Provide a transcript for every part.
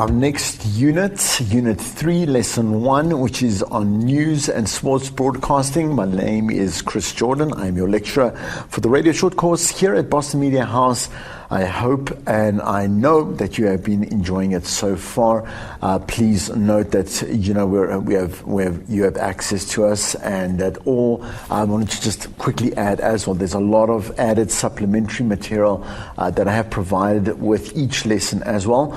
our next unit, Unit 3, Lesson 1, which is on news and sports broadcasting. My name is Chris Jordan. I'm your lecturer for the radio short course here at Boston Media House. I hope and I know that you have been enjoying it so far. Please note that you have access to us, and that all. I wanted to just quickly add as well. There's a lot of added supplementary material that I have provided with each lesson as well.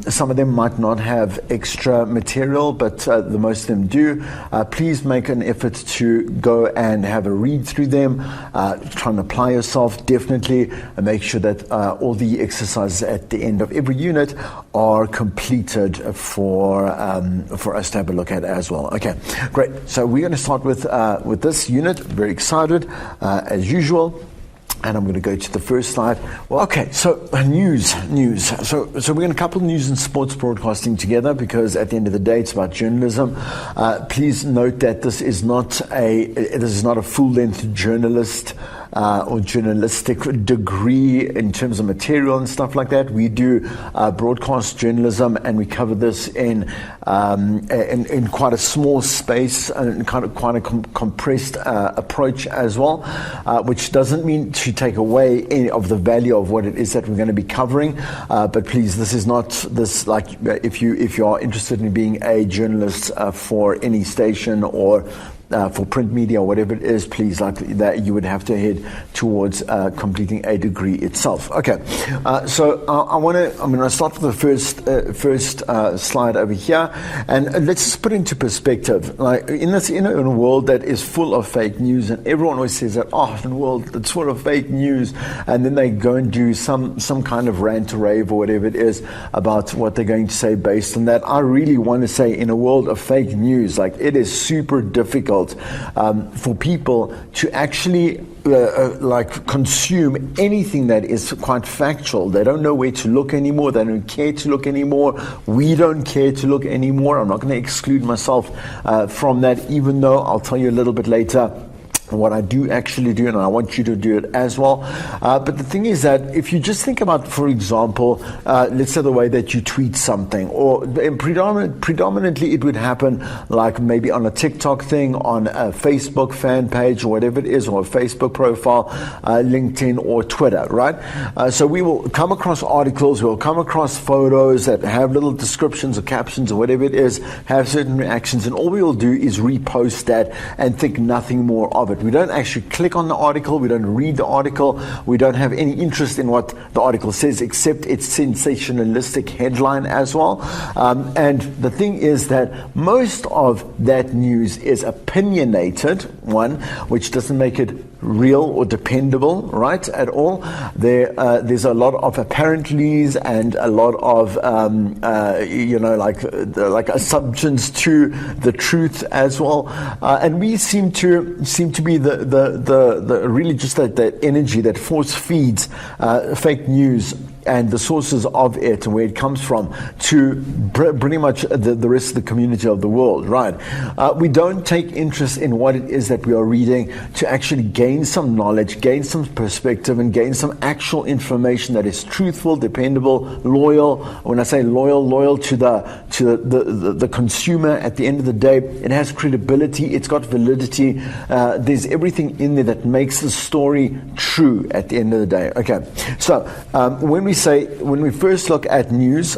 Some of them might not have extra material, but the most of them do. Please make an effort to go and have a read through them. Try and apply yourself definitely, and make sure that all the exercises at the end of every unit are completed for us to have a look at as well. Okay, great. So we're going to start with this unit. Very excited as usual. And I'm going to go to the first slide. Well, okay, so news. So we're going to couple news and sports broadcasting together, because at the end of the day, it's about journalism. Please note that this is not a full-length journalist or journalistic degree in terms of material and stuff like that. We do broadcast journalism, and we cover this in quite a small space and quite a compressed approach as well, which doesn't mean to take away any of the value of what it is that we're going to be covering. But please, this is not this, like, if you are interested in being a journalist for any station or for print media or whatever it is, please, like that, you would have to head towards completing a degree itself. Okay, so I'm going to start with the first slide over here, and let's just put into perspective. Like in a world that is full of fake news, and everyone always says that, in a world that's full of fake news, and then they go and do some kind of rant or rave or whatever it is about what they're going to say based on that. I really want to say, in a world of fake news, like, it is super difficult for people to actually consume anything that is quite factual. They don't know where to look anymore. They don't care to look anymore. We don't care to look anymore. I'm not going to exclude myself from that, even though I'll tell you a little bit later what I do actually do, and I want you to do it as well. But the thing is that if you just think about, for example, let's say the way that you tweet something, or predominantly it would happen like maybe on a TikTok thing, on a Facebook fan page or whatever it is, or a Facebook profile, LinkedIn or Twitter, right? So we will come across articles, we'll come across photos that have little descriptions or captions or whatever it is, have certain reactions, and all we will do is repost that and think nothing more of it. We don't actually click on the article, we don't read the article, we don't have any interest in what the article says, except its sensationalistic headline as well. And the thing is that most of that news is opinionated, one, which doesn't make it real or dependable, right, at all. There's a lot of apparentlys and a lot of like assumptions to the truth as well, and we seem to be the really just that energy that force feeds fake news and the sources of it and where it comes from to pretty much the rest of the community of the world, right? We don't take interest in what it is that we are reading to actually gain some knowledge, gain some perspective, and gain some actual information that is truthful, dependable, loyal. When I say loyal to the consumer, at the end of the day, it has credibility, it's got validity. There's everything in there that makes the story true at the end of the day. Okay, so when we first look at news,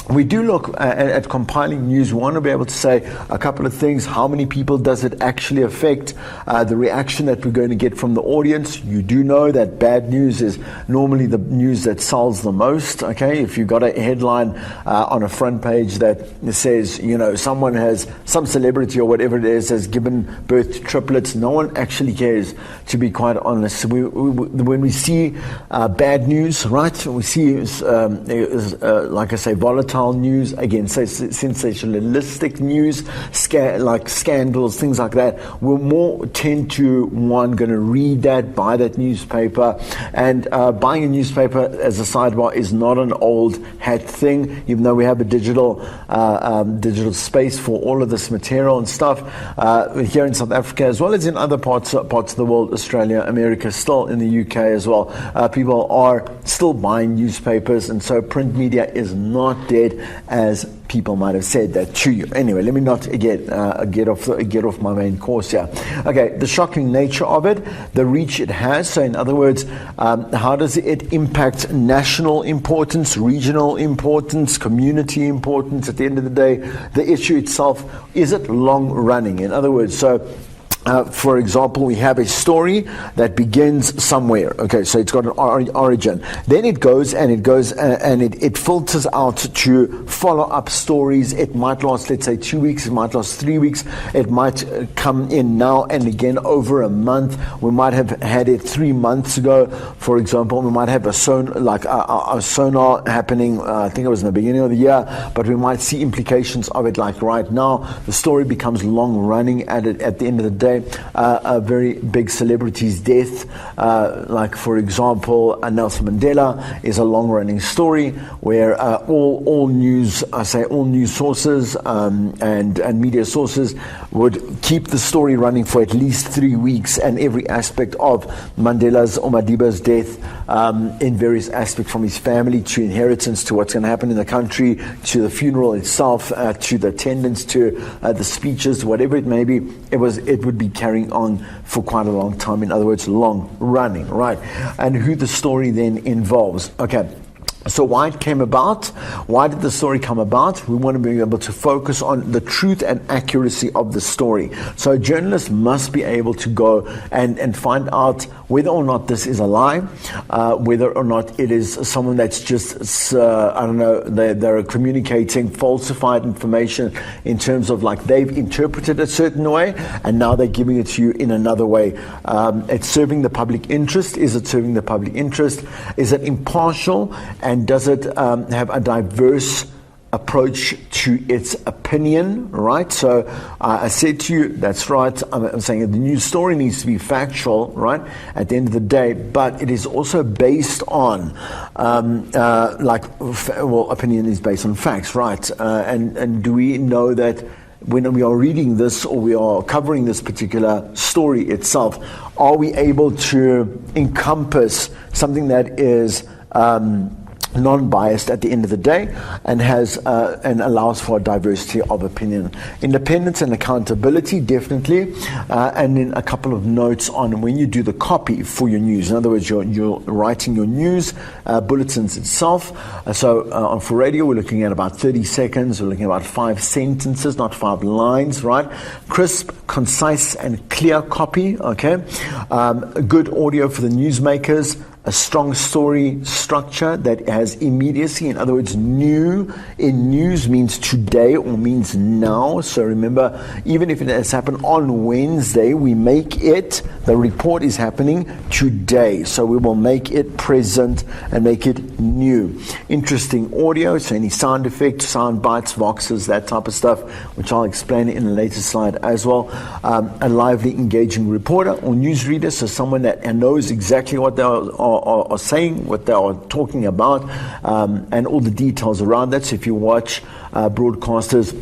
we do look at compiling news. We want to be able to say a couple of things. How many people does it actually affect? The reaction that we're going to get from the audience. You do know that bad news is normally the news that sells the most. Okay, if you've got a headline on a front page that says, some celebrity or whatever it is has given birth to triplets, no one actually cares, to be quite honest. When we see bad news, right, we see, like I say, volatile news, again, sensationalistic news, like scandals, things like that, we'll more tend to, going to read that, buy that newspaper. And buying a newspaper, as a sidebar, is not an old hat thing, even though we have a digital space for all of this material and stuff here in South Africa, as well as in other parts of the world, Australia, America, still in the UK as well. People are still buying newspapers, and so print media is not dead. said, as people might have said that to you. Anyway, let me not get off my main course here. Okay, the shocking nature of it, the reach it has. So in other words, how does it impact national importance, regional importance, community importance? At the end of the day, the issue itself, is it long running? In other words, for example, we have a story that begins somewhere. Okay, so it's got an origin. Then it goes and it filters out to follow-up stories. It might last, let's say, 2 weeks. It might last 3 weeks. It might come in now and again over a month. We might have had it 3 months ago. For example, we might have a sonar happening. I think it was in the beginning of the year, but we might see implications of it like right now. The story becomes long-running at the end of the day. A very big celebrity's death, like for example, Nelson Mandela, is a long-running story where all news sources and media sources would keep the story running for at least 3 weeks, and every aspect of Mandela's or Madiba's death, in various aspects, from his family to inheritance to what's going to happen in the country to the funeral itself, to the attendance, to the speeches, whatever it may be, it would be carrying on for quite a long time. In other words, long running, right? And who the story then involves. Okay. So why it came about? Why did the story come about? We want to be able to focus on the truth and accuracy of the story. So a journalist must be able to go and find out whether or not this is a lie, whether or not it is someone that's just, they're communicating falsified information in terms of like they've interpreted a certain way and now they're giving it to you in another way. It's serving the public interest. Is it serving the public interest? Is it impartial? And does it have a diverse approach to its opinion, right? So I said to you, that's right, I'm saying the news story needs to be factual, right, at the end of the day, but it is also based on, opinion is based on facts, right? And do we know that when we are reading this or we are covering this particular story itself, are we able to encompass something that is non-biased at the end of the day and has and allows for a diversity of opinion? Independence and accountability, definitely, and then a couple of notes on when you do the copy for your news. In other words, you're writing your news bulletins itself. For radio, we're looking at about 30 seconds. We're looking at about 5 sentences, not 5 lines, right? Crisp, concise, and clear copy. Okay, good audio for the newsmakers. A strong story structure that has immediacy. In other words, new in news means today or means now. So remember, even if it has happened on Wednesday, we make it, the report is happening today. So we will make it present and make it new. Interesting audio, so any sound effects, sound bites, voxes, that type of stuff, which I'll explain in a later slide as well. A lively, engaging reporter or newsreader, so someone that knows exactly what they are saying, what they are talking about, and all the details around that. So if you watch broadcasters,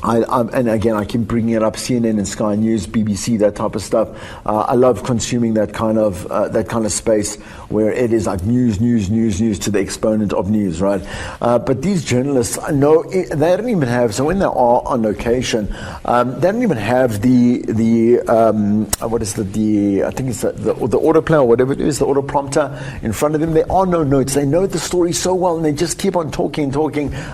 and again, I keep bringing it up, CNN and Sky News, BBC, that type of stuff. I love consuming that kind of space where it is like news to the exponent of news, right? But these journalists, no, they don't even have, so when they are on location, they don't even have the I think it's the autoplay or whatever it is, the autoprompter in front of them. There are no notes. They know the story so well and they just keep on talking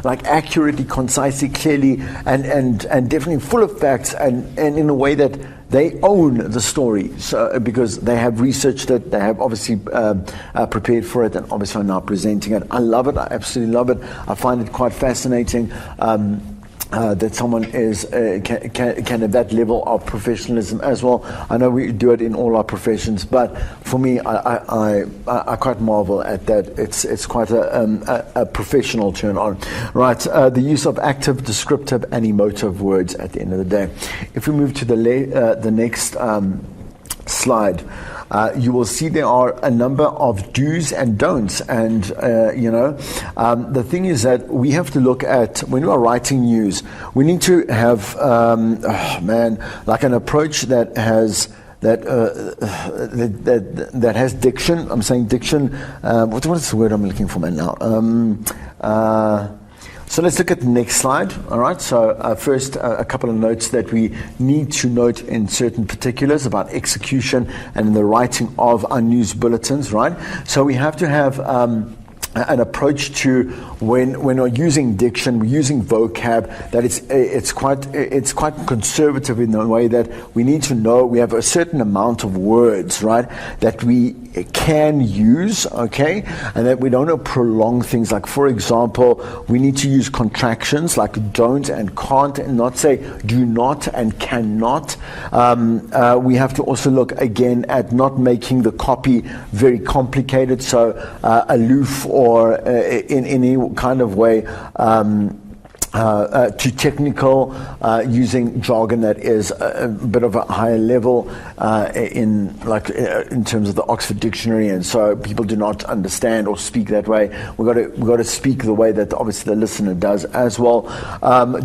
like accurately, concisely, clearly, and definitely full of facts and in a way that they own the story, so because they have researched it, they have obviously prepared for it, and obviously are now presenting it. I love it. I absolutely love it. I find it quite fascinating that someone can have that level of professionalism as well. I know we do it in all our professions, but for me, I quite marvel at that. It's quite a professional turn on. Right, the use of active, descriptive, and emotive words at the end of the day. If we move to the next slide, you will see there are a number of do's and don'ts, and the thing is that we have to look at, when we are writing news, we need to have like an approach that has that has diction. I'm saying diction. What is the word I'm looking for now? So let's look at the next slide. All right. So first, a couple of notes that we need to note in certain particulars about execution and the writing of our news bulletins. Right. So we have to have an approach to when we're using diction, we're using vocab, that it's quite conservative in the way that we need to know we have a certain amount of words, right, that we can use, okay, and that we don't prolong things. Like, for example, we need to use contractions like don't and can't, and not say do not and cannot. We have to also look again at not making the copy very complicated, so aloof or in any kind of way too technical, using jargon that is a bit of a higher level in terms of the Oxford Dictionary, and so people do not understand or speak that way. We've got to speak the way that obviously the listener does as well.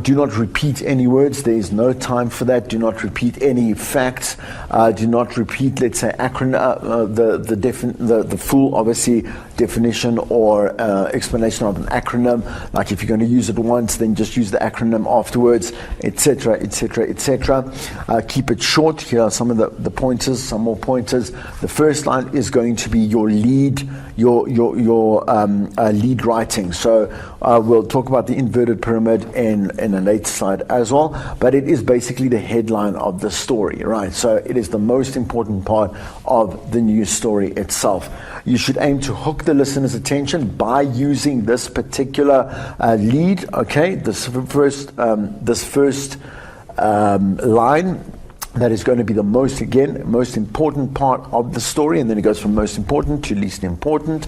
Do not repeat any words. There is no time for that. Do not repeat any facts. Do not repeat, let's say, the full obviously definition or explanation of an acronym. Like if you're going to use it once, then just use the acronym afterwards, etc., etc., etc. Keep it short. Here are some of the pointers, some more pointers. The first line is going to be your lead, your lead writing. So we'll talk about the inverted pyramid in a later slide as well, but it is basically the headline of the story, right? So it is the most important part of the news story itself. You should aim to hook the listener's attention by using this particular lead, okay? This first line, that is going to be the most important part of the story, and then it goes from most important to least important.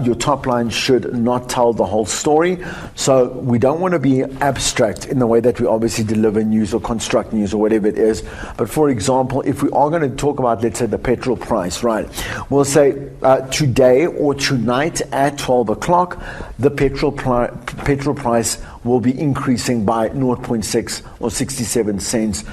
Your top line should not tell the whole story, so we don't want to be abstract in the way that we obviously deliver news or construct news or whatever it is. But for example, if we are going to talk about, let's say, the petrol price, right, we'll say today or tonight at 12 o'clock, the petrol price will be increasing by 0.6 or 67 cents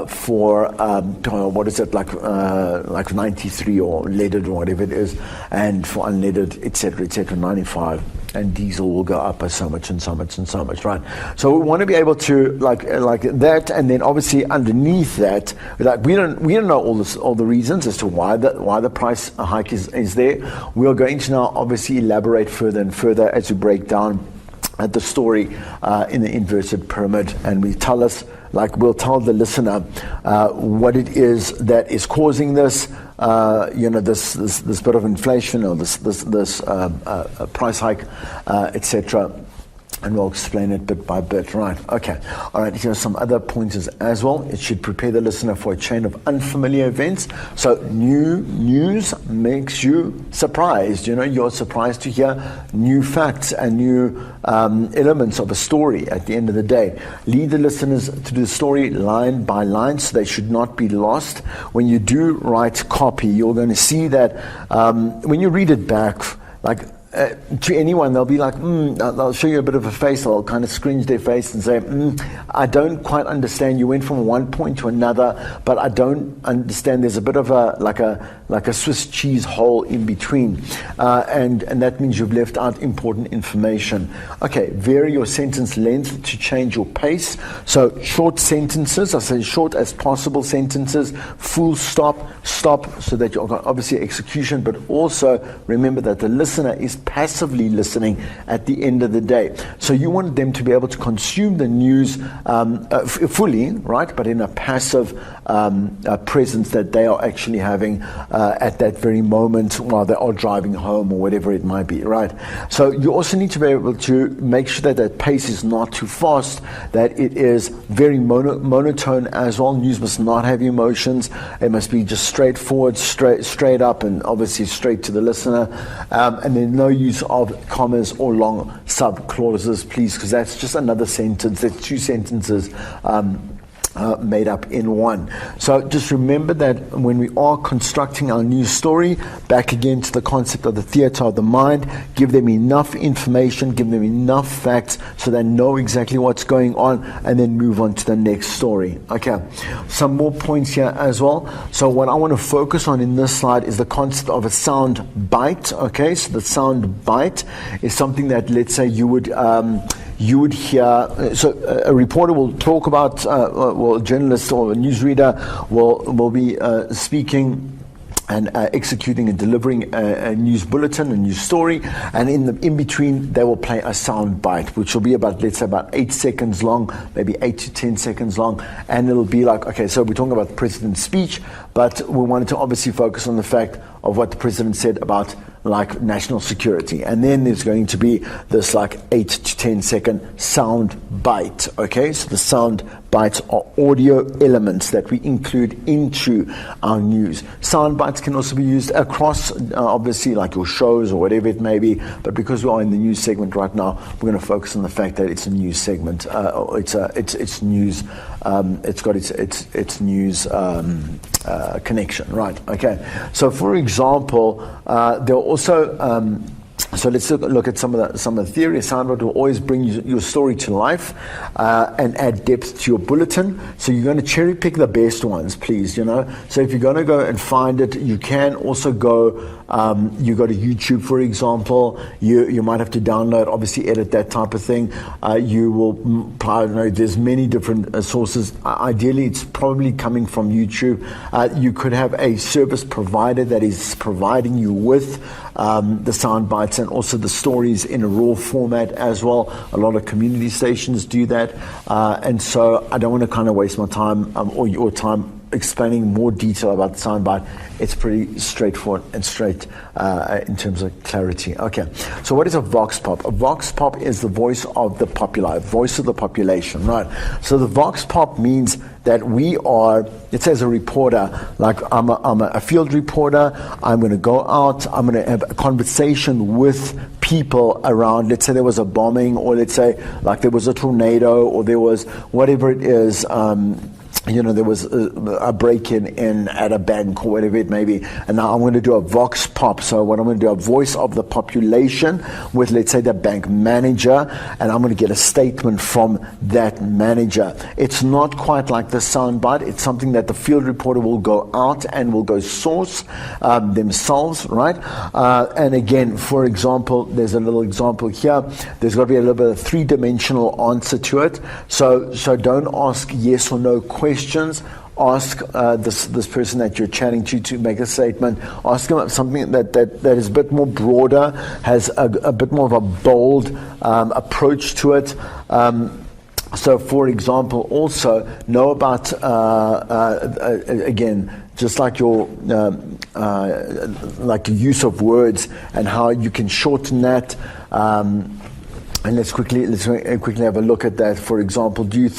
for what is it, like 93 or leaded or whatever it is, and for unleaded, etc., 95. And diesel will go up by so much and so much and so much, right? So we want to be able to like that, and then obviously underneath that, like we don't know all the reasons as to why the price hike is there. We are going to now obviously elaborate further and further as we break down at the story in the inverted pyramid, and we'll tell the listener what it is that is causing this, this bit of inflation or this price hike, etc. And we'll explain it bit by bit, right? Okay. All right, here are some other pointers as well. It should prepare the listener for a chain of unfamiliar events. So new news makes you surprised. You're surprised to hear new facts and new elements of a story at the end of the day. Lead the listeners to the story line by line, so they should not be lost. When you do write copy, you're going to see that when you read it back, to anyone, they'll be like, they'll show you a bit of a face, they'll kind of scrunch their face and say, I don't quite understand. You went from one point to another, but I don't understand. There's a bit of a Swiss cheese hole in between. And that means you've left out important information. Okay, vary your sentence length to change your pace. So short sentences, I say short as possible sentences, full stop, so that you've got obviously execution, but also remember that the listener is passively listening at the end of the day. So you want them to be able to consume the news fully, right, but in a passive presence that they are actually having at that very moment while they are driving home or whatever it might be, right? So you also need to be able to make sure that that pace is not too fast, that it is very monotone as well. News must not have emotions. It must be just straightforward, straight up, and obviously straight to the listener. And then no use of commas or long sub-clauses, please, because that's just another sentence. That's two sentences made up in one. So just remember that when we are constructing our news story, back again to the concept of the theater of the mind, give them enough information, give them enough facts so they know exactly what's going on, and then move on to the next story. Okay, some more points here as well. So what I want to focus on in this slide is the concept of a sound bite. Okay, so the sound bite is something that, let's say, you would you would hear, so a reporter will talk about, well, a journalist or a newsreader will be speaking and executing and delivering a news bulletin, a news story, and in between they will play a sound bite, which will be about, let's say, about 8 seconds long, maybe 8 to 10 seconds long, and it'll be like, okay, so we're talking about the president's speech, but we wanted to obviously focus on the fact of what the president said about like national security, and then there's going to be this like 8 to 10 second sound bite. Okay, so the sound bites are audio elements that we include into our news. Sound bites can also be used across obviously like your shows or whatever it may be, but because we are in the news segment right now, we're going to focus on the fact that it's a news segment. It's news. It's got its news connection, right? Okay. So for example, there are also so let's look at some of the theory. A soundbite will always bring your story to life and add depth to your bulletin. So you're going to cherry pick the best ones, please. So if you're going to go and find it, you can also go. You go to YouTube, for example. You might have to download, obviously edit that type of thing. You will, I don't know, there's many different sources. Ideally, it's probably coming from YouTube. You could have a service provider that is providing you with the sound bites and also the stories in a raw format as well. A lot of community stations do that. And so I don't want to kind of waste my time or your time explaining more detail about the soundbite. It's pretty straightforward and straight in terms of clarity. Okay, so what is a vox pop? A vox pop is the voice of the popular, voice of the population, right? So the vox pop means that we are, it says a reporter, like I'm a field reporter, I'm going to go out, I'm going to have a conversation with people around, let's say there was a bombing, or let's say like there was a tornado, or there was whatever it is, there was a break-in at a bank or whatever it may be, and now I'm going to do a vox pop. So what I'm going to do, a voice of the population with, let's say, the bank manager, and I'm going to get a statement from that manager. It's not quite like the soundbite. It's something that the field reporter will go out and will go source themselves, right? And again, for example, there's a little example here. There's got to be a little bit of three-dimensional answer to it. So don't ask yes or no questions. Ask this person that you're chatting to make a statement. Ask them something that is a bit more broader, has a bit more of a bold approach to it. So, for example, also know about again, just like your like the use of words and how you can shorten that. And let's quickly have a look at that. For example, do you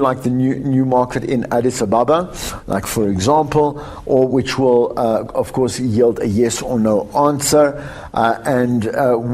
like the new market in Addis Ababa, like for example, or which will of course yield a yes or no answer? And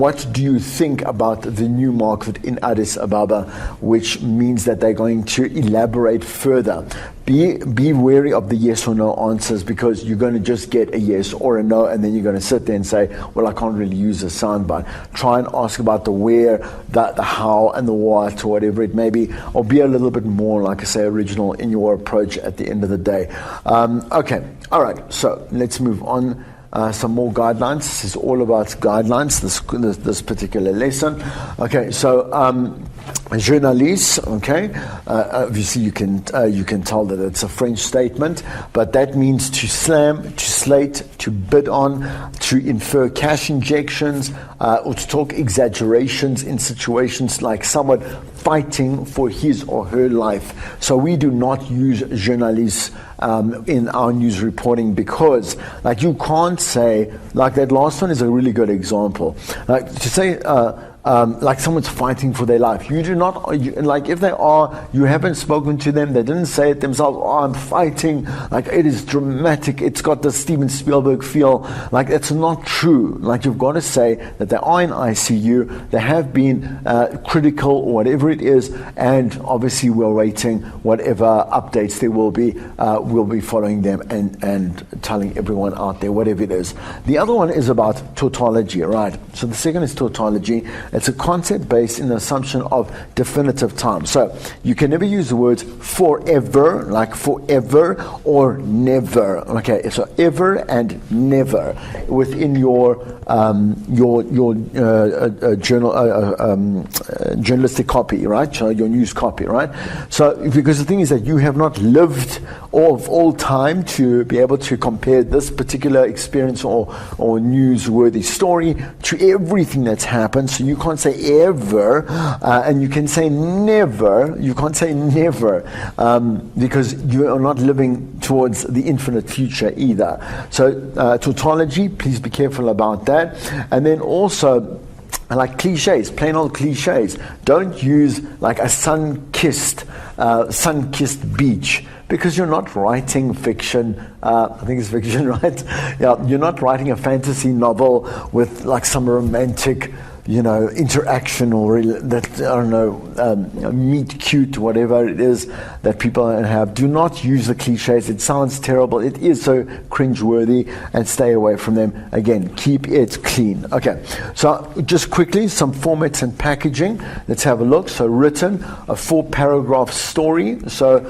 what do you think about the new market in Addis Ababa, which means that they're going to elaborate further. Be wary of the yes or no answers, because you're going to just get a yes or a no, and then you're going to sit there and say, well, I can't really use a soundbite. Try and ask about the where, the how, and the what, or whatever it may be, or be a little bit more, like I say, original in your approach at the end of the day. Okay, all right, so let's move on. Some more guidelines. This is all about guidelines, this particular lesson. Okay, so journaliste, okay, obviously you can tell that it's a French statement, but that means to slam, to slate, to bid on, to infer cash injections, or to talk exaggerations in situations like someone fighting for his or her life. So we do not use journalists in our news reporting, because like you can't say, like that last one is a really good example, like to say like someone's fighting for their life. You do not, like if they are, you haven't spoken to them, they didn't say it themselves, oh, I'm fighting, like it is dramatic, it's got the Steven Spielberg feel, like it's not true. Like you've got to say that they are in ICU, they have been critical or whatever it is, and obviously we're waiting whatever updates there will be, we'll be following them and telling everyone out there, whatever it is. The other one is about tautology, right? So the second is tautology. It's a concept based in the assumption of definitive time. So you can never use the words forever, like forever, or never. Okay, so ever and never within your journalistic copy, right? So your news copy, right? So because the thing is that you have not lived all time to be able to compare this particular experience or newsworthy story to everything that's happened. So you can't say ever, and you can say never. You can't say never because you are not living towards the infinite future either. So tautology, please be careful about that. And then also, like cliches, plain old cliches. Don't use like a sun-kissed beach, because you're not writing fiction. I think it's fiction, right? Yeah, you're not writing a fantasy novel with like some romantic, interaction or that, I don't know, meet cute, whatever it is that people have. Do not use the cliches. It sounds terrible. It is so cringeworthy, and stay away from them. Again, keep it clean. Okay, so just quickly, some formats and packaging. Let's have a look. So written, a 4-paragraph story. So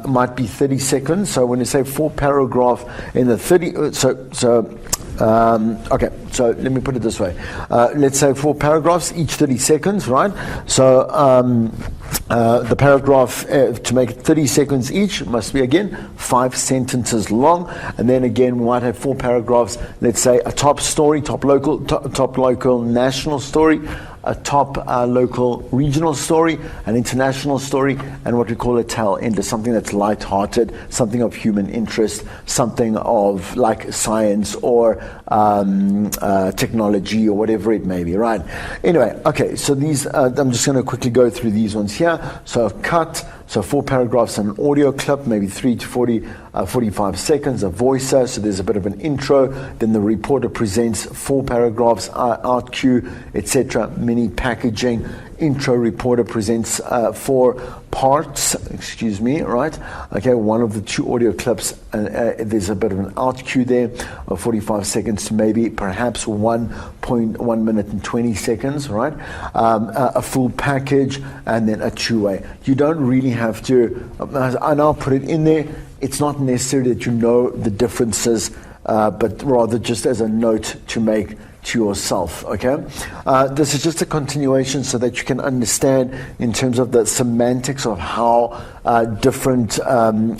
might be 30 seconds. So when you say 4-paragraph in the 30, okay, so let me put it this way. Let's say 4 paragraphs, each 30 seconds, right? So the paragraph, to make it 30 seconds each, must be, again, 5 sentences long. And then again, we might have 4 paragraphs, let's say a top story, top local national story, a top local regional story, an international story, and what we call a tail ender, something that's light-hearted, something of human interest, something of like science or technology or whatever it may be, right? Anyway, okay, so these, I'm just going to quickly go through these ones here. So I've cut, so 4 paragraphs and an audio clip, maybe 3 to 45 seconds, a voicer, so there's a bit of an intro, then the reporter presents 4 paragraphs, art cue, etc., mini packaging, intro, reporter presents 4 parts, right? Okay, one of the 2 audio clips, there's a bit of an out cue there of 45 seconds to maybe perhaps 1 minute and 20 seconds, right? A full package, and then a 2-way. You don't really have to, and I'll put it in there. It's not necessary that you know the differences, but rather just as a note to make to yourself, okay? This is just a continuation so that you can understand in terms of the semantics of how different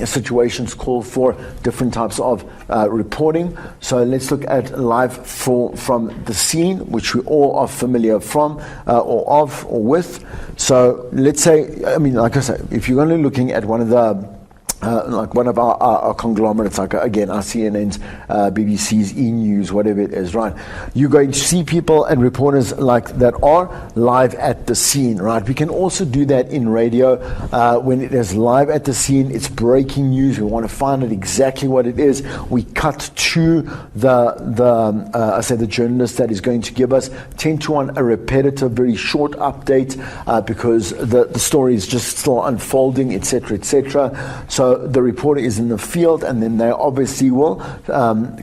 situations call for different types of reporting. So let's look at live from the scene, which we all are familiar from or of or with. So let's say, like I said, if you're only looking at one of the like one of our conglomerates, like again, our CNNs, BBC's, E-News, whatever it is, right? You're going to see people and reporters like that are live at the scene, right? We can also do that in radio when it is live at the scene. It's breaking news. We want to find out exactly what it is. We cut to the journalist that is going to give us 10 to 1 a repetitive, very short update because the story is just still unfolding, etc., etc. So the reporter is in the field, and then they obviously will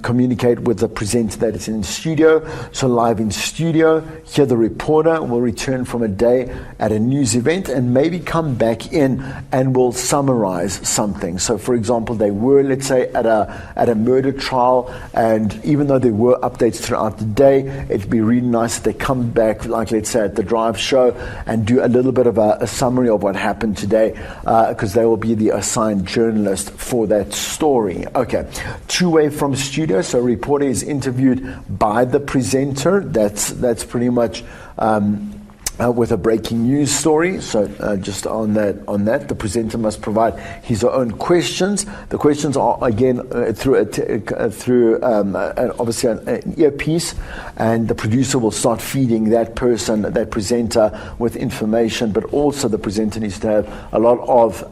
communicate with the presenter that is in studio. So live in studio, here the reporter will return from a day at a news event and maybe come back in and will summarize something. So for example, they were, let's say, at a murder trial, and even though there were updates throughout the day, it'd be really nice if they come back, like let's say at the drive show, and do a little bit of a summary of what happened today, because they will be the assigned journalist for that story. Okay, 2-way from studio, so reporter is interviewed by the presenter. That's pretty much with a breaking news story. So just on that, the presenter must provide his or own questions. The questions are again through obviously an earpiece, and the producer will start feeding that person, that presenter, with information. But also the presenter needs to have a lot of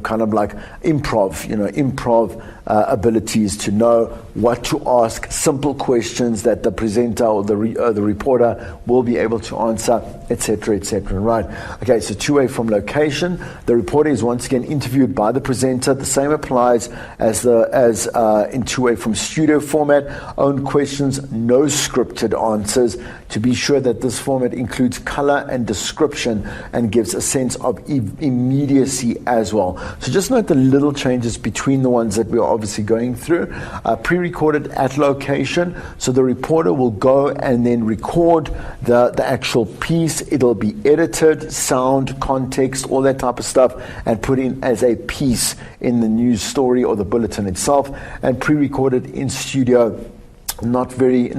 kind of like improv abilities to know what to ask, simple questions that the presenter or the reporter will be able to answer, etc., etc. Right. Okay, so two-way from location. The reporter is once again interviewed by the presenter. The same applies as in two-way from studio format. Own questions, no scripted answers. To be sure that this format includes color and description and gives a sense of immediacy as well. So just note the little changes between the ones that we're obviously going through. Pre-recorded at location. So the reporter will go and then record the actual piece. It'll be edited, sound, context, all that type of stuff, and put in as a piece in the news story or the bulletin itself. And pre-recorded in studio. Not very,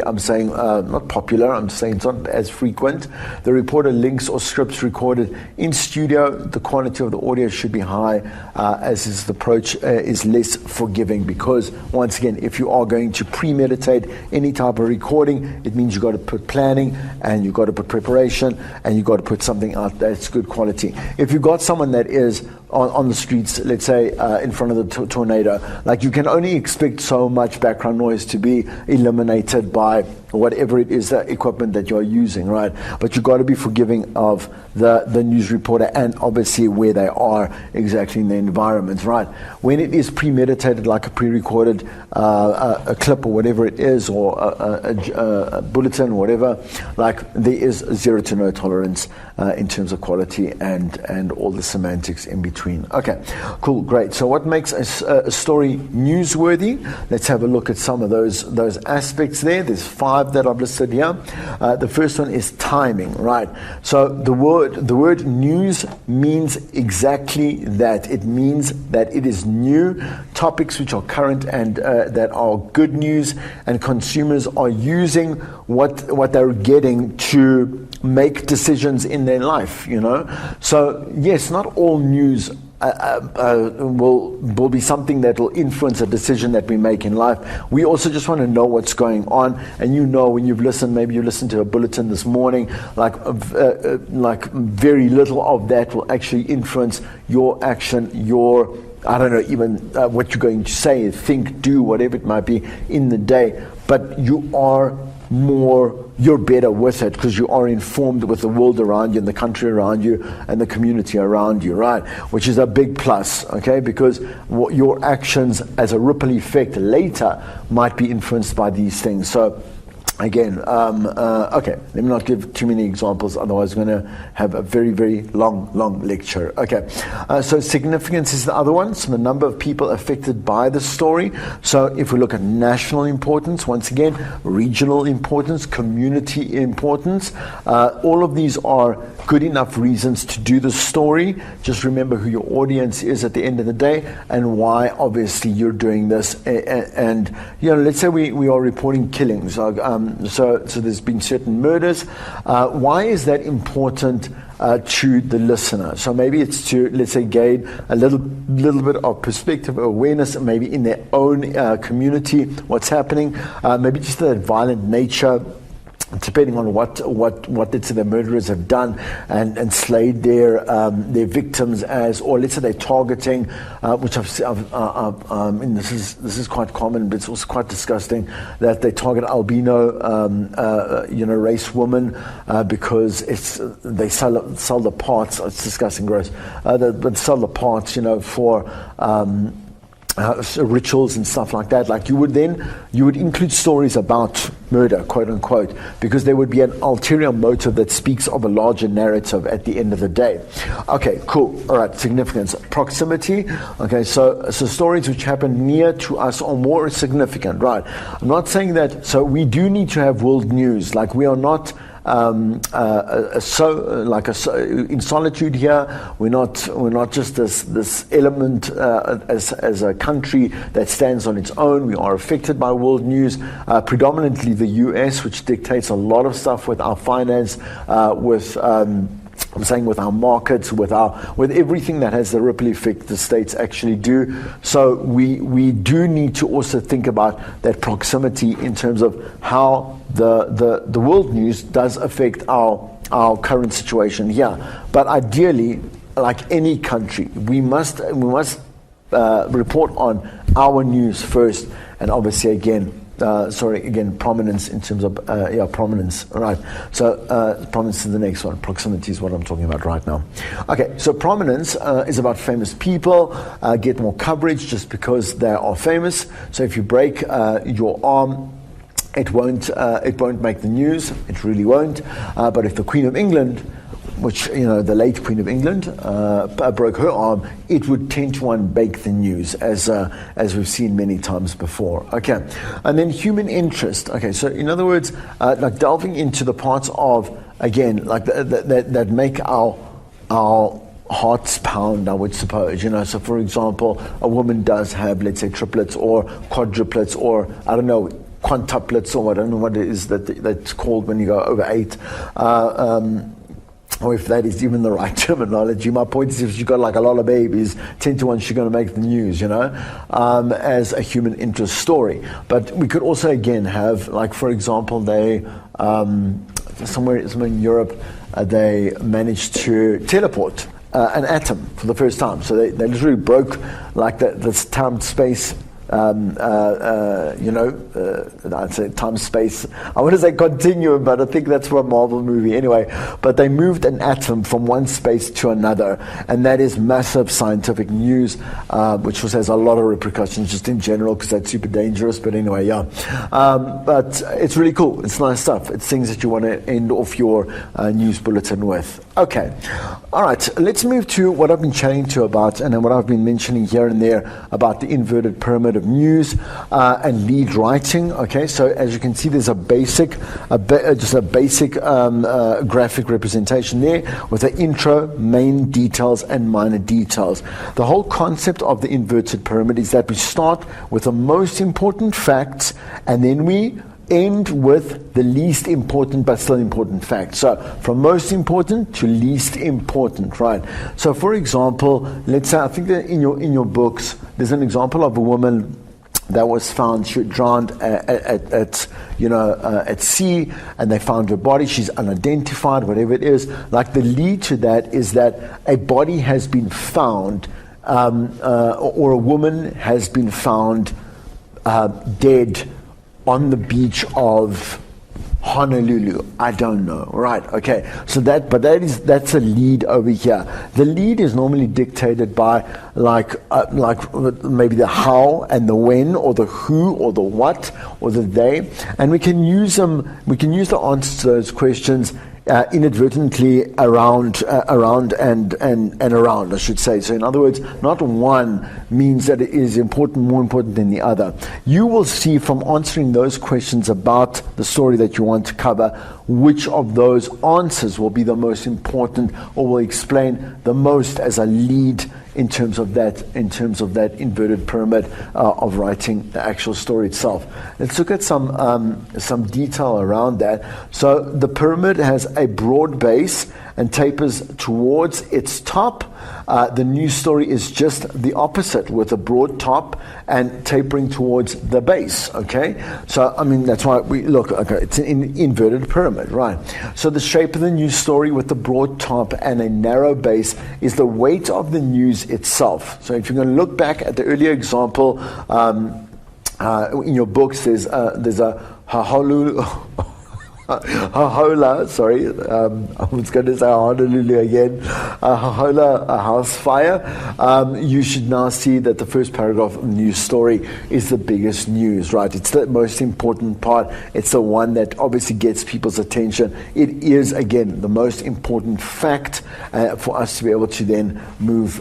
I'm saying, not popular, I'm saying it's not as frequent. The reporter links or scripts recorded in studio. The quality of the audio should be high, as his approach is less forgiving, because, once again, if you are going to premeditate any type of recording, it means you've got to put planning, and you've got to put preparation, and you've got to put something out that's good quality. If you've got someone that is on the streets, let's say in front of the tornado, like, you can only expect so much background noise to be eliminated by whatever it is, the equipment that you're using, right? But you've got to be forgiving of the news reporter and obviously where they are exactly in the environment, right? When it is premeditated, like a pre-recorded a clip or whatever it is, or a bulletin or whatever, like, there is zero to no tolerance in terms of quality and all the semantics in between. Okay, cool, great. So what makes a story newsworthy? Let's have a look at some of those aspects there. There's 5 that I've listed here. The first one is timing, right? So the word news means exactly that. It means that it is new topics which are current and that are good news, and consumers are using what they're getting to make decisions in their life, you know. So yes, not all news will be something that will influence a decision that we make in life. We also just want to know what's going on, and you know, when you've listened, maybe you listened to a bulletin this morning, like very little of that will actually influence your action, your, I don't know, even what you're going to say, think, do, whatever it might be in the day. But you're better with it because you are informed with the world around you and the country around you and the community around you, right? Which is a big plus, okay? Because your actions as a ripple effect later might be influenced by these things. So again, okay, let me not give too many examples, otherwise we're going to have a very, very long lecture. Okay, so significance is the other one, so the number of people affected by the story. So if we look at national importance, once again, regional importance, community importance, all of these are good enough reasons to do the story. Just remember who your audience is at the end of the day and why obviously you're doing this. And you know, let's say we are reporting killings. So there's been certain murders. Why is that important to the listener? So maybe it's to, let's say, gain a little bit of perspective, awareness, maybe in their own community, what's happening. Maybe just the violent nature, depending on what the murderers have done and slayed their victims as, or let's say they're targeting, which I've and this is quite common, but it's also quite disgusting, that they target albino, race women because they sell the parts. It's disgusting, gross. But sell the parts, for rituals and stuff like that. Like you would include stories about murder, quote unquote, because there would be an ulterior motive that speaks of a larger narrative at the end of the day. Okay, cool. All right, significance. Proximity. Okay, so stories which happen near to us are more significant, right? I'm not saying that, so we do need to have world news. Like, we are not in solitude here. We're not just this element as a country that stands on its own. We are affected by world news, predominantly the US, which dictates a lot of stuff with our finance, with our markets, with everything that has the ripple effect the states actually do. So we do need to also think about that proximity in terms of how the world news does affect our current situation here. But ideally, like any country, we must report on our news first, and obviously again prominence in terms of, prominence, right? So prominence is the next one. Proximity is what I'm talking about right now. Okay, so prominence is about famous people, get more coverage just because they are famous. So if you break your arm, it won't make the news, it really won't. But if the Queen of England, which, the late Queen of England, broke her arm, it would 10 to 1 make the news, as we've seen many times before. Okay, and then human interest. Okay, so in other words, like delving into the parts of, again, like that make our hearts pound, I would suppose. So for example, a woman does have, let's say, triplets or quadruplets, or I don't know, quintuplets, or I don't know what it is that's called when you go over 8. Or if that is even the right terminology. My point is, if she's got like a lot of babies, 10 to 1, she's going to make the news, as a human interest story. But we could also, again, have, like, for example, they, somewhere in Europe, they managed to teleport an atom for the first time. So they literally broke, like, this time-space I'd say time space. I want to say continuum, but I think that's for a Marvel movie anyway. But they moved an atom from one space to another, and that is massive scientific news, which has a lot of repercussions just in general, because that's super dangerous. But anyway, yeah. But it's really cool. It's nice stuff. It's things that you want to end off your news bulletin with. Okay. All right. Let's move to what I've been chatting to about, and what I've been mentioning here and there about the inverted pyramid of news and lead writing. Okay, so as you can see, there's a basic graphic representation there with the intro, main details, and minor details. The whole concept of the inverted pyramid is that we start with the most important facts, and then we end with the least important but still important facts. So from most important to least important, right? So for example, let's say, I think that in your books there's an example of a woman that was found, she drowned at sea, and they found her body. She's unidentified, whatever it is. Like, the lead to that is that a body has been found, or a woman has been found dead on the beach of Honolulu. I don't know. Right. Okay. So that's a lead over here. The lead is normally dictated by like maybe the how and the when, or the who, or the what, or the they, and we can use them. We can use the answers to those questions inadvertently around and around, I should say. So in other words, not one means that it is more important than the other. You will see from answering those questions about the story that you want to cover, which of those answers will be the most important, or will explain the most as a lead in terms of that inverted pyramid of writing the actual story itself. Let's look at some detail around that. So the pyramid has a broad base and tapers towards its top. The news story is just the opposite, with a broad top and tapering towards the base. Okay, so I mean, that's why we look. Okay, it's an inverted pyramid, right? So the shape of the news story with the broad top and a narrow base is the weight of the news itself. So if you're going to look back at the earlier example in your books, there's a Hahola, sorry, I was going to say Honolulu again. Hahola, a house fire. You should now see that the first paragraph of the news story is the biggest news, right? It's the most important part. It's the one that obviously gets people's attention. It is, again, the most important fact for us to be able to then move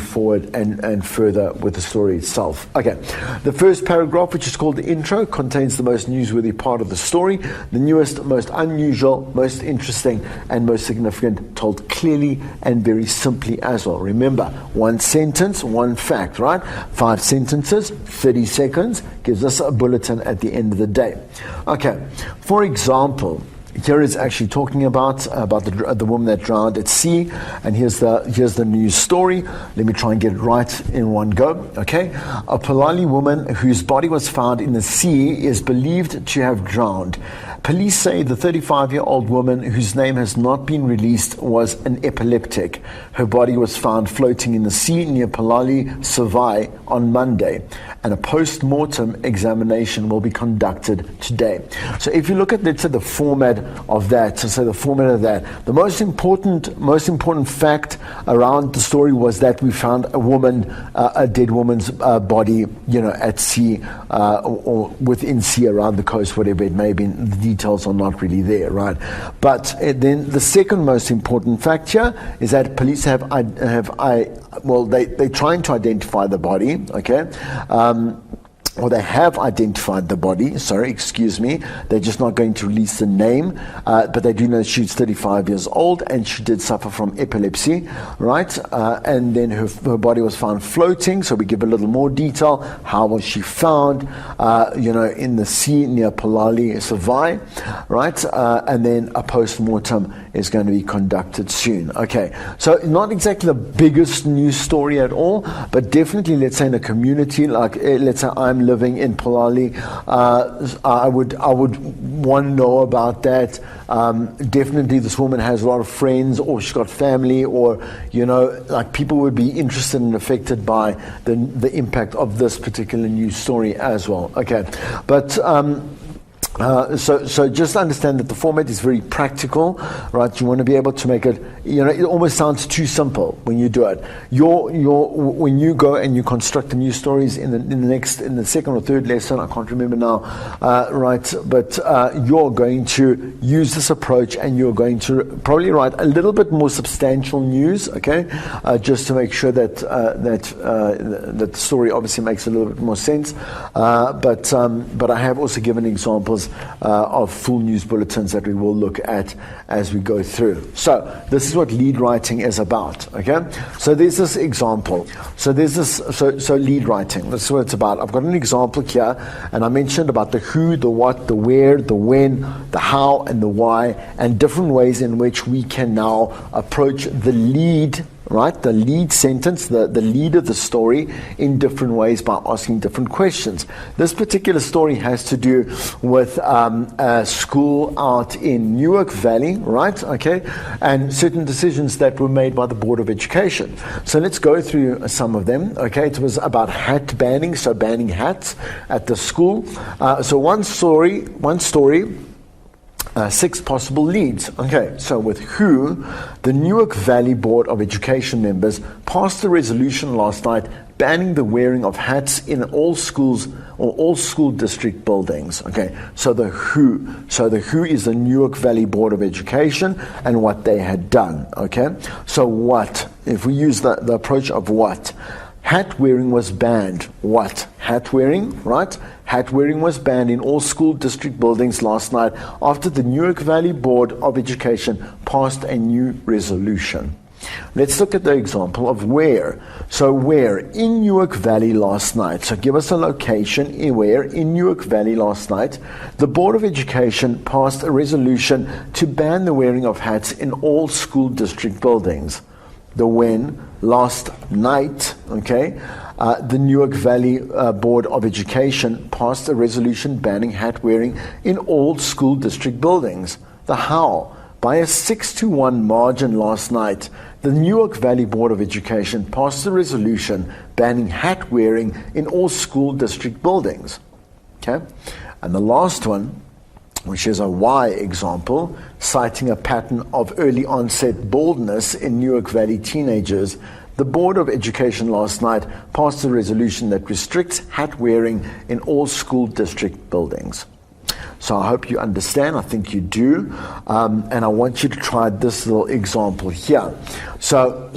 forward and further with the story itself. Okay, the first paragraph, which is called the intro, contains the most newsworthy part of the story. The newest, most unusual, most interesting, and most significant, told clearly and very simply as well. Remember, one sentence, one fact, right? 5 sentences, 30 seconds, gives us a bulletin at the end of the day. Okay, for example, here is actually talking about the woman that drowned at sea, and here's the news story. Let me try and get it right in one go. Okay, a Palali woman whose body was found in the sea is believed to have drowned. Police say the 35-year-old woman, whose name has not been released, was an epileptic. Her body was found floating in the sea near Palali, Savai on Monday, and a post-mortem examination will be conducted today. So if you look at, let's say, the format of that, the most important fact around the story was that we found a dead woman's body, at sea or within sea around the coast, whatever it may be. The details are not really there, right? But then the second most important fact here is that police they're trying to identify the body, okay? Or they have identified the body, they're just not going to release the name, but they do know she's 35 years old and she did suffer from epilepsy, right? And then her body was found floating, so we give a little more detail. How was she found? In the sea near Palali, Savai, right? And then a post-mortem is going to be conducted soon. Okay, so not exactly the biggest news story at all, but definitely, let's say in a community, like let's say I'm living in Palali, I would want to know about that. Definitely this woman has a lot of friends, or she's got family, or people would be interested and affected by the impact of this particular news story as well. Okay, but so just understand that the format is very practical, right? You want to be able to make it, it almost sounds too simple when you do it. When you go and you construct the news stories in the second or third lesson, I can't remember now, right? But you're going to use this approach, and you're going to probably write a little bit more substantial news, okay? Just to make sure that the story obviously makes a little bit more sense. But I have also given examples of full news bulletins that we will look at as we go through. So this is what lead writing is about, okay? So there's this example. So lead writing, this is what it's about. I've got an example here, and I mentioned about the who, the what, the where, the when, the how, and the why, and different ways in which we can now approach the lead, right? The lead sentence, the lead of the story, in different ways by asking different questions. This particular story has to do with a school out in Newark Valley, right? Okay, and certain decisions that were made by the Board of Education. So let's go through some of them. Okay, it was about hat banning, so banning hats at the school. So one story. 6 possible leads. Okay, so with who, the Newark Valley Board of Education members passed a resolution last night banning the wearing of hats in all schools or all school district buildings. Okay, so the who. So the who is the Newark Valley Board of Education and what they had done. Okay, so what? If we use the approach of what? Hat wearing was banned. What? Hat wearing, right? Hat wearing was banned in all school district buildings last night after the Newark Valley Board of Education passed a new resolution. Let's look at the example of where. So where? In Newark Valley last night. So give us a location where in Newark Valley last night, the Board of Education passed a resolution to ban the wearing of hats in all school district buildings. The when, last night, okay, the Newark Valley Board of Education passed a resolution banning hat wearing in all school district buildings. The how, by a 6-1 margin last night, the Newark Valley Board of Education passed a resolution banning hat wearing in all school district buildings. Okay, and the last one, which is a why example, citing a pattern of early onset baldness in Newark Valley teenagers, the Board of Education last night passed a resolution that restricts hat wearing in all school district buildings. So I hope you understand. I think you do. And I want you to try this little example here. So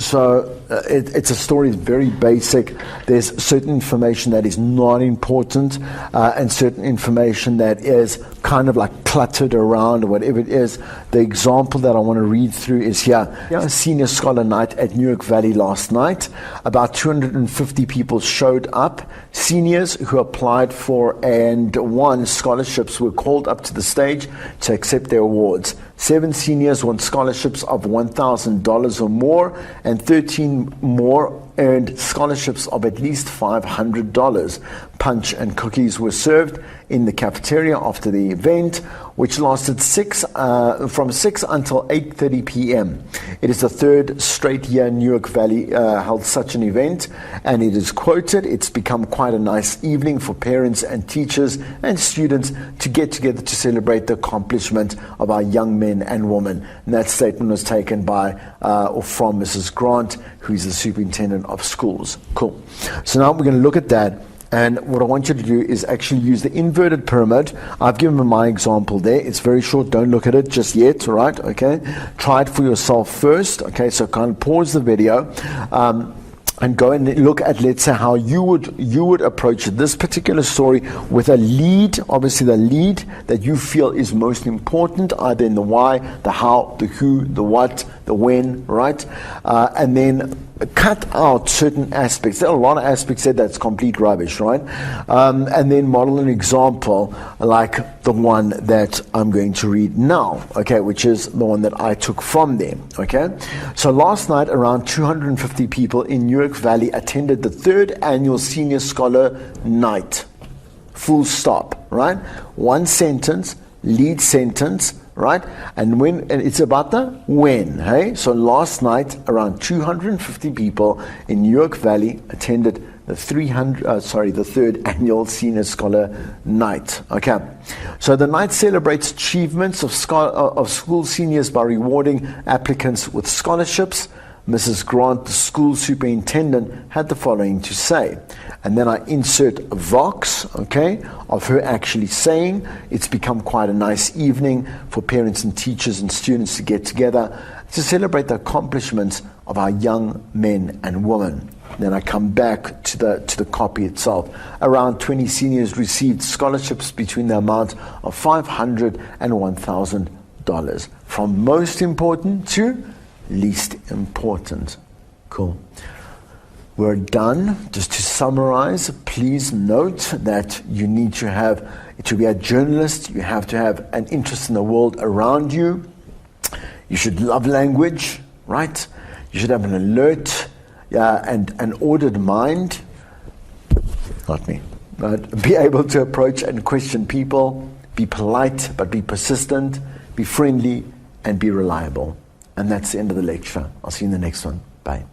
it's a story that's very basic. There's certain information that is not important and certain information that is kind of like cluttered around or whatever it is. The example that I want to read through is here. A senior scholar night at Newark Valley last night. About 250 people showed up. Seniors who applied for and won scholarships were called up to the stage to accept their awards. 7 seniors won scholarships of $1,000 or more, and 13 more earned scholarships of at least $500. Punch and cookies were served in the cafeteria after the event, which lasted from 6 until 8:30 p.m. It is the third straight year Newark Valley held such an event, and it is quoted, "It's become quite a nice evening for parents and teachers and students to get together to celebrate the accomplishment of our young men and women." And that statement was taken by or from Mrs. Grant, who is the superintendent of schools. Cool. So now we're going to look at that. And what I want you to do is actually use the inverted pyramid. I've given my example there. It's very short. Don't look at it just yet, all right? Okay? Try it for yourself first. Okay? So kind of pause the video and go and look at, let's say, how you would approach this particular story with a lead, obviously the lead that you feel is most important, either in the why, the how, the who, the what, the when, right? And then cut out certain aspects. There are a lot of aspects there that's complete rubbish, right? And then model an example like the one that I'm going to read now, okay, which is the one that I took from there, okay? So last night, around 250 people in Newark Valley attended the 3rd annual Senior Scholar Night. Full stop, right? One sentence, lead sentence, right? And it's about the when, hey? So last night, around 250 people in Newark Valley attended the 3rd annual Senior Scholar Night. Okay, so the night celebrates achievements of school seniors by rewarding applicants with scholarships. Mrs. Grant, the school superintendent, had the following to say. And then I insert a vox, okay, of her actually saying, "It's become quite a nice evening for parents and teachers and students to get together to celebrate the accomplishments of our young men and women." Then I come back to the copy itself. Around 20 seniors received scholarships between the amount of $500 and $1,000, from most important to least important. Cool. We're done. Just to summarize, please note that you need to be a journalist, you have to have an interest in the world around you. You should love language, right? You should have an alert and an ordered mind. Not me. But be able to approach and question people. Be polite, but be persistent. Be friendly, and be reliable. And that's the end of the lecture. I'll see you in the next one. Bye.